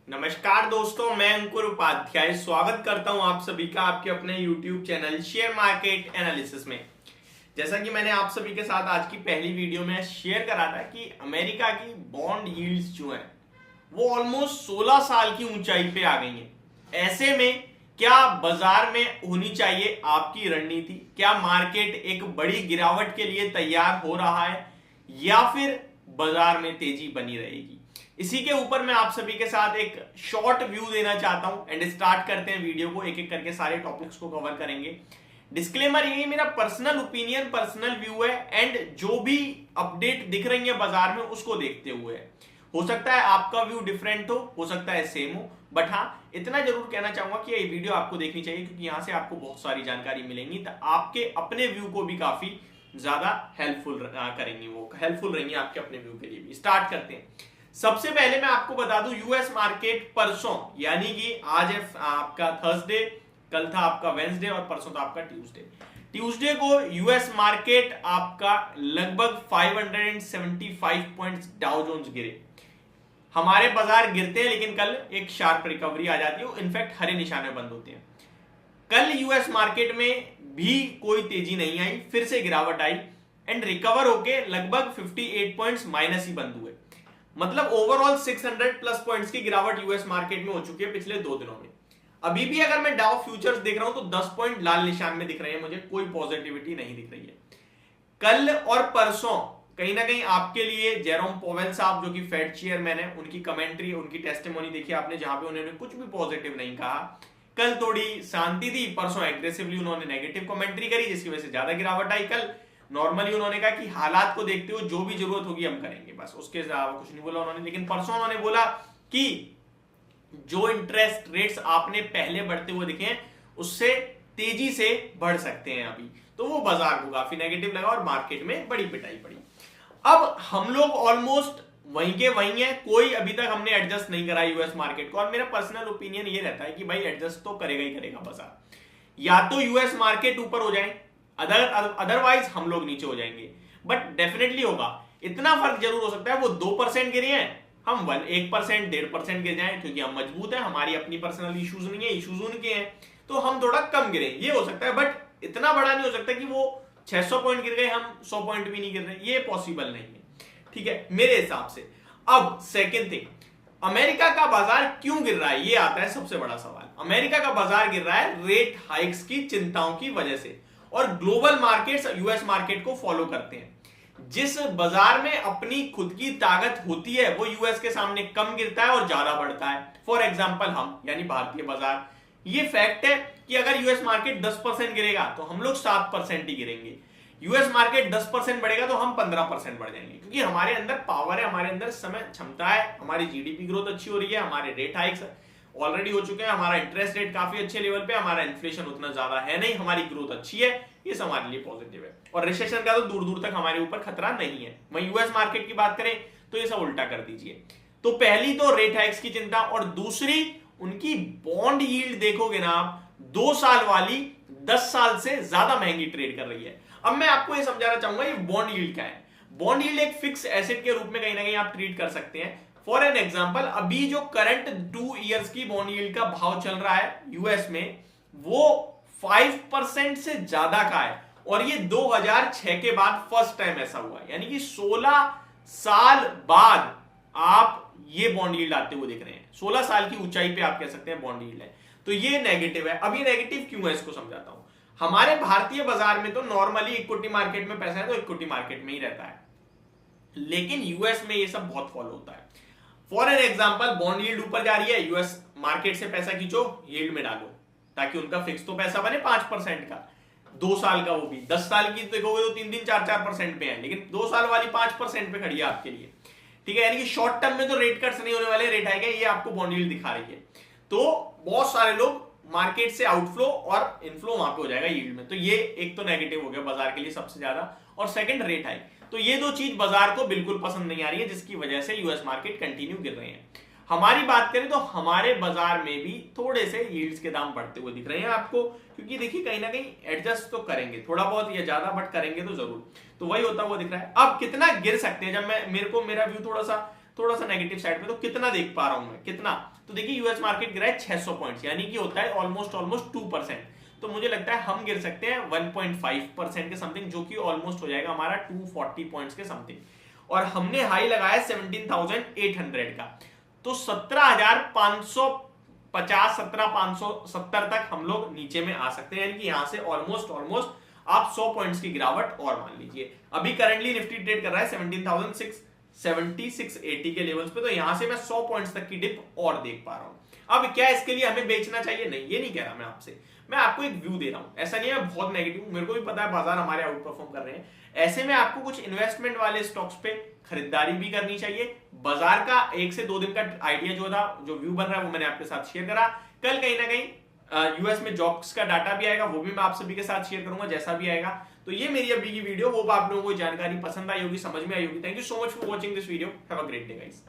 नमस्कार दोस्तों, मैं अंकुर उपाध्याय स्वागत करता हूं आप सभी का आपके अपने YouTube channel share market analysis में। जैसा कि मैंने आप सभी के साथ आज की पहली वीडियो में शेयर करा था कि अमेरिका की बॉन्ड यील्ड्स जो है वो ऑलमोस्ट 16 साल की ऊंचाई पे आ गई हैं। ऐसे में क्या बाजार में होनी चाहिए आपकी रणनीति? क्या मार्केट एक बड़ी गिरावट के लिए तैयार हो रहा है या फिर बाजार में तेजी बनी रहेगी? इसी के ऊपर मैं आप सभी के साथ एक शॉर्ट व्यू देना चाहता हूं एंड स्टार्ट करते हैं वीडियो को। एक एक करके सारे टॉपिक्स को कवर करेंगे। डिस्क्लेमर, ये मेरा पर्सनल ओपिनियन, पर्सनल व्यू है एंड जो भी अपडेट दिख रही है बाजार में उसको देखते हुए है। हो सकता है आपका व्यू डिफरेंट हो सकता है सेम हो, बट हाँ इतना जरूर कहना चाहूंगा कि ये वीडियो आपको देखनी चाहिए क्योंकि यहां से आपको बहुत सारी जानकारी मिलेंगी, तो आपके अपने व्यू को भी काफी ज्यादा हेल्पफुल करेंगी, वो हेल्पफुल रहेंगी आपके अपने व्यू के लिए भी। स्टार्ट करते हैं। सबसे पहले मैं आपको बता दूं, यूएस मार्केट परसों यानी कि आज है आपका थर्सडे, कल था आपका वेंसडे और परसों था आपका ट्यूसडे को यूएस मार्केट आपका लगभग 575 पॉइंट्स डाउ जोन्स गिरे। हमारे बाजार गिरते हैं लेकिन कल एक शार्प रिकवरी आ जाती है, इनफैक्ट हरे निशाने बंद होते हैं। कल यूएस मार्केट में भी कोई तेजी नहीं आई, फिर से गिरावट आई एंड रिकवर होके लगभग 58 पॉइंट्स माइनस ही बंद हुए। मतलब ओवरऑल 600 प्लस पॉइंट्स की गिरावट यूएस मार्केट में हो चुकी है पिछले 2 दिनों में। अभी भी अगर मैं डाउ फ्यूचर्स देख रहा हूं तो 10 पॉइंट लाल निशान में दिख रहे हैं, मुझे कोई पॉजिटिविटी नहीं दिख रही है। कल और परसों कहीं ना कहीं आपके लिए जेरोम पोवेल साहब जो कि फेड चेयरमैन है, उनकी कमेंट्री, उनकी टेस्टिमोनी देखी आपने, जहां पे उन्होंने कुछ भी पॉजिटिव नहीं कहा। कल थोड़ी शांति थी, परसों एग्रेसिवली उन्होंने नेगेटिव कमेंट्री करी जिसकी वजह से ज्यादा गिरावट आई। कल नॉर्मली उन्होंने कहा कि हालात को देखते हुए जो भी जरूरत होगी हम करेंगे, बस उसके अलावा कुछ नहीं बोला उन्होंने। लेकिन परसों उन्होंने बोला कि जो इंटरेस्ट रेट्स आपने पहले बढ़ते हुए दिखे हैं उससे तेजी से बढ़ सकते हैं अभी, तो वो बाजार को काफी नेगेटिव लगा और मार्केट में बड़ी पिटाई पड़ी। अब हम लोग ऑलमोस्ट वहीं के वहीं है, कोई अभी तक हमने एडजस्ट नहीं करा यूएस मार्केट को, और मेरा पर्सनल ओपिनियन ये रहता है कि भाई एडजस्ट तो करेगा ही करेगा बाजार। या तो यूएस मार्केट ऊपर हो जाए, अदरवाइज हम लोग नीचे हो जाएंगे, बट डेफिनेटली होगा। इतना फर्क जरूर हो सकता है, वो 2% गिरे हैं, हम 1%, 1.5% गिर जाएं क्योंकि हम मजबूत हैं, हमारी अपनी पर्सनल इश्यूज नहीं है, इश्यूज उनके हैं, तो हम थोड़ा कम गिरे, ये हो सकता है। बट इतना बड़ा नहीं हो सकता कि वो 600 पॉइंट गिर गए, हम 100 पॉइंट भी नहीं गिर रहे, ये पॉसिबल नहीं है, ठीक है, मेरे हिसाब से। अब सेकेंड थिंग, अमेरिका का बाजार क्यों गिर रहा है, ये आता है सबसे बड़ा सवाल। अमेरिका का बाजार गिर रहा है रेट हाइक्स की चिंताओं की वजह से, और ग्लोबल मार्केट्स यूएस मार्केट को फॉलो करते हैं। जिस बाजार में अपनी खुद की ताकत होती है वो यूएस के सामने कम गिरता है और ज्यादा बढ़ता है। फॉर एग्जांपल हम यानी भारतीय बाजार, ये फैक्ट है कि अगर यूएस मार्केट 10% गिरेगा तो हम लोग 7% ही गिरेंगे, यूएस मार्केट 10% बढ़ेगा तो हम 15% बढ़ जाएंगे, क्योंकि हमारे अंदर पावर है, हमारे अंदर समय क्षमता है, हमारी जीडीपी ग्रोथ अच्छी हो रही है, हमारे रेट हाइक्स ऑलरेडी हो चुके हैं, हमारा इंटरेस्ट रेट काफी अच्छे लेवल पे, हमारा इन्फ्लेशन उतना ज्यादा है नहीं, हमारी ग्रोथ अच्छी है, ये हमारे लिए पॉजिटिव है, और रिसेशन का तो दूर दूर तक हमारे ऊपर खतरा नहीं है। वहीं यूएस मार्केट की बात करें तो ये सब उल्टा कर दीजिए। तो पहली तो रेट हाइक्स की चिंता, और दूसरी उनकी बॉन्ड यील्ड देखोगे ना आप, 2 साल वाली 10 साल से ज्यादा महंगी ट्रेड कर रही है। अब मैं आपको ये समझाना चाहूंगा ये बॉन्ड यील्ड क्या है। बॉन्ड यील्ड एक फिक्स एसेट के रूप में कहीं ना कहीं आप ट्रीट कर सकते हैं। फॉर एन एग्जांपल, अभी जो करंट 2 इयर्स की बॉन्ड यील्ड का भाव चल रहा है यूएस में, वो 5% से ज्यादा का है, और ये 2006 के बाद फर्स्ट टाइम ऐसा हुआ है, यानी कि 16 साल बाद आप ये बॉन्ड यील्ड आते हुए दिख रहे हैं। 16 साल की ऊंचाई पे आप कह सकते हैं बॉन्ड यील्ड है, तो ये नेगेटिव है। अब ये नेगेटिव क्यों है इसको समझाता हूं। हमारे भारतीय बाजार में तो नॉर्मली इक्विटी मार्केट में पैसा है तो इक्विटी मार्केट में ही रहता है, लेकिन यूएस में ये सब बहुत फॉलो होता है। For an example, bond yield ऊपर जा रही है, यूएस मार्केट से पैसा खींचो, यील्ड में डालो, ताकि उनका फिक्स तो पैसा बने 5% का, 2 साल का, वो भी 10 साल की देखोगे तो 3-3, 4-4% पे है, लेकिन 2 साल वाली 5% पे खड़ी है आपके लिए, ठीक है। यानी कि शॉर्ट टर्म में तो रेट कट्स नहीं होने वाले, रेट हाइक है, ये आपको बॉन्ड यील्ड दिखा रही है। तो बहुत सारे लोग मार्केट से आउटफ्लो और इनफ्लो वहां पे हो जाएगा यील्ड में, तो ये एक तो नेगेटिव हो गया बाजार के लिए सबसे ज्यादा, और सेकंड रेट हाइक। तो ये 2 चीज बाजार को बिल्कुल पसंद नहीं आ रही है, जिसकी वजह से यूएस मार्केट कंटिन्यू गिर रहे हैं। हमारी बात करें तो हमारे बाजार में भी थोड़े से यील्ड्स के दाम बढ़ते हुए दिख रहे हैं आपको, क्योंकि देखिए कहीं ना कहीं एडजस्ट तो करेंगे थोड़ा बहुत या ज्यादा, बट करेंगे तो जरूर, तो वही होता हुआ दिख रहा है। अब कितना गिर सकते हैं, जब मैं मेरा व्यू थोड़ा सा नेगेटिव साइड पे, तो कितना देख पा रहा हूं मैं, कितना तो देखिए यूएस मार्केट गिरा है 600 पॉइंट्स, यानी कि होता है ऑलमोस्ट 2%। तो मुझे लगता है हम गिर सकते हैं 1.5% के समथिंग, जो कि ऑलमोस्ट हो जाएगा हमारा 240 पॉइंट्स के समथिंग। और हमने हाई लगाया 17,800 का, तो 17,550 17,570 तक हम लोग नीचे में आ सकते हैं, यानी कि यहां से ऑलमोस्ट आप 100 पॉइंट्स की गिरावट और मान लीजिए। अभी करंटली निफ्टी ट्रेड कर रहा है 17,670-680 के लेवल्स पे, तो यहां से मैं 100 पॉइंट्स तक की डिप और देख पा रहा हूं। अब क्या इसके लिए हमें बेचना चाहिए? नहीं, ये नहीं कह रहा मैं आपसे, मैं आपको एक व्यू दे रहा हूं। ऐसा नहीं है मैं बहुत नेगेटिव, मेरे को भी पता है बाजार हमारे आउट परफॉर्म कर रहे हैं। ऐसे में आपको कुछ इन्वेस्टमेंट वाले स्टॉक्स पे खरीदारी भी करनी चाहिए। बाजार का 1 से 2 दिन का आइडिया जो था, जो व्यू बन रहा है, वो मैंने आपके साथ शेयर करा। कल कहीं ना कहीं यूएस में जॉब्स का डाटा भी आएगा, वो भी मैं आप सभी के साथ शेयर करूंगा जैसा भी आएगा। तो ये मेरी अभी की वीडियो, वो आप लोगों को जानकारी पसंद आई होगी, समझ में आई होगी। Thank you so much for watching this video. Have a great day guys.